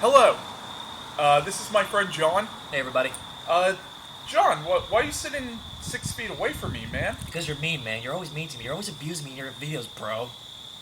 Hello. This is my friend John. Hey, everybody. John, why are you sitting 6 feet away from me, man? Because you're mean, man. You're always mean to me. You're always abusing me in your videos, bro.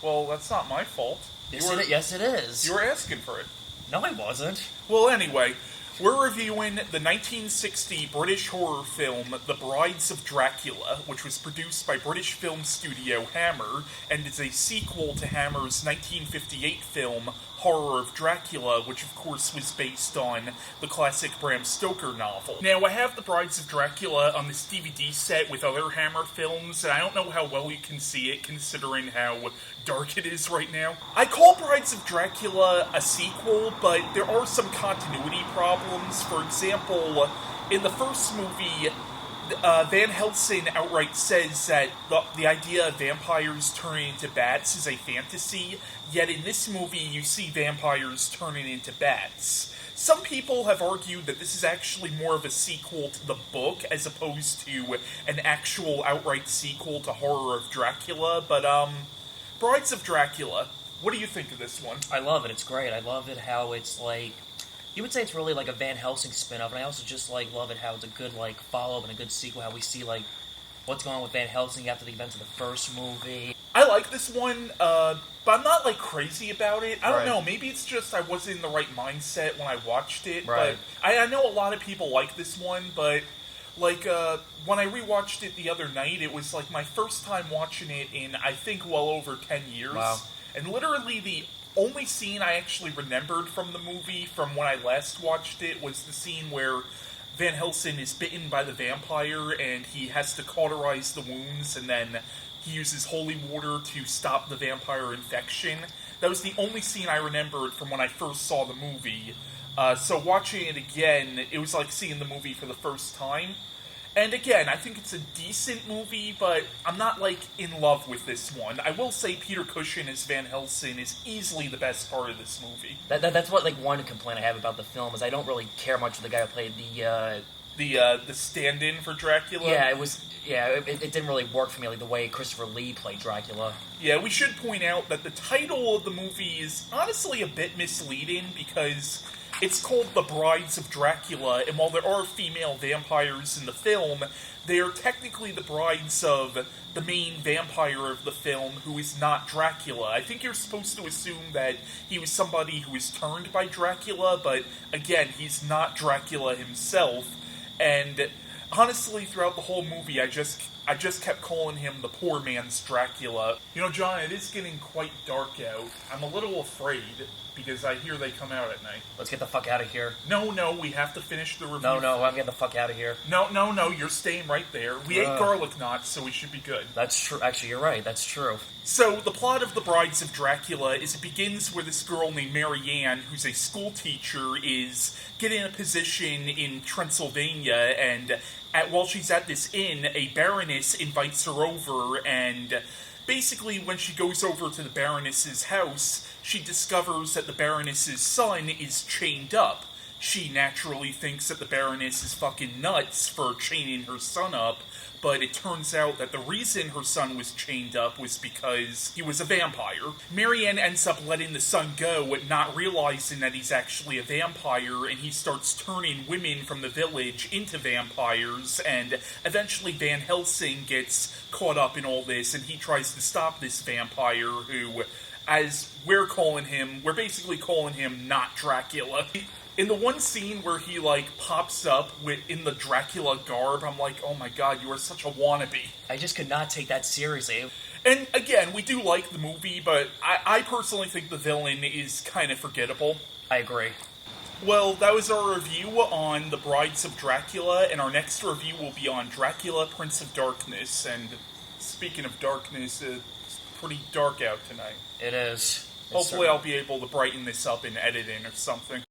Well, that's not my fault. Yes, it is. You were asking for it. No, I wasn't. Well, anyway, we're reviewing the 1960 British horror film The Brides of Dracula, which was produced by British film studio Hammer, and is a sequel to Hammer's 1958 film Horror of Dracula, which of course was based on the classic Bram Stoker novel. Now, I have The Brides of Dracula on this DVD set with other Hammer films, and I don't know how well you can see it considering how dark it is right now. I call Brides of Dracula a sequel, but there are some continuity problems. For example, in the first movie, Van Helsing outright says that the idea of vampires turning into bats is a fantasy, yet in this movie you see vampires turning into bats. Some people have argued that this is actually more of a sequel to the book as opposed to an actual outright sequel to Horror of Dracula, but Brides of Dracula, what do you think of this one? I love it. It's great. I love it how it's like... You would say it's really like a Van Helsing spin-off, and I also just love it how it's a good follow-up and a good sequel, how we see what's going on with Van Helsing after the events of the first movie. I like this one, but I'm not crazy about it. I don't Right. know, maybe it's just I wasn't in the right mindset when I watched it, Right. but I know a lot of people like this one, but when I rewatched it the other night, it was my first time watching it in, I think, well over 10 years. Wow. And literally the only scene I actually remembered from the movie from when I last watched it was the scene where Van Helsing is bitten by the vampire and he has to cauterize the wounds and then he uses holy water to stop the vampire infection. That was the only scene I remembered from when I first saw the movie. So watching it again, it was like seeing the movie for the first time. And again, I think it's a decent movie, but I'm not, in love with this one. I will say Peter Cushing as Van Helsing is easily the best part of this movie. That's what, one complaint I have about the film, is I don't really care much for the guy who played The stand-in for Dracula? Yeah, it didn't really work for me, the way Christopher Lee played Dracula. Yeah, we should point out that the title of the movie is honestly a bit misleading, because it's called The Brides of Dracula, and while there are female vampires in the film, they are technically the brides of the main vampire of the film, who is not Dracula. I think you're supposed to assume that he was somebody who was turned by Dracula, but again, he's not Dracula himself, and honestly, throughout the whole movie, I just kept calling him the poor man's Dracula. You know, John, it is getting quite dark out. I'm a little afraid, because I hear they come out at night. Let's get the fuck out of here. No, we have to finish the review. No, I'm getting the fuck out of here. No, you're staying right there. We ate garlic knots, so we should be good. That's true. Actually, you're right. That's true. So, the plot of The Brides of Dracula is it begins where this girl named Mary Ann, who's a school teacher, is getting a position in Transylvania, and while she's at this inn, a baroness invites her over, and basically when she goes over to the baroness's house, she discovers that the baroness's son is chained up. She naturally thinks that the baroness is fucking nuts for chaining her son up, but it turns out that the reason her son was chained up was because he was a vampire. Marianne ends up letting the son go, not realizing that he's actually a vampire, and he starts turning women from the village into vampires, and eventually Van Helsing gets caught up in all this, and he tries to stop this vampire who, as we're basically calling him not Dracula. In the one scene where he, pops up in the Dracula garb, I'm like, oh my god, you are such a wannabe. I just could not take that seriously. And, again, we do like the movie, but I personally think the villain is kind of forgettable. I agree. Well, that was our review on The Brides of Dracula, and our next review will be on Dracula, Prince of Darkness, and speaking of darkness, it's pretty dark out tonight. It is. Hopefully I'll be able to brighten this up in editing or something.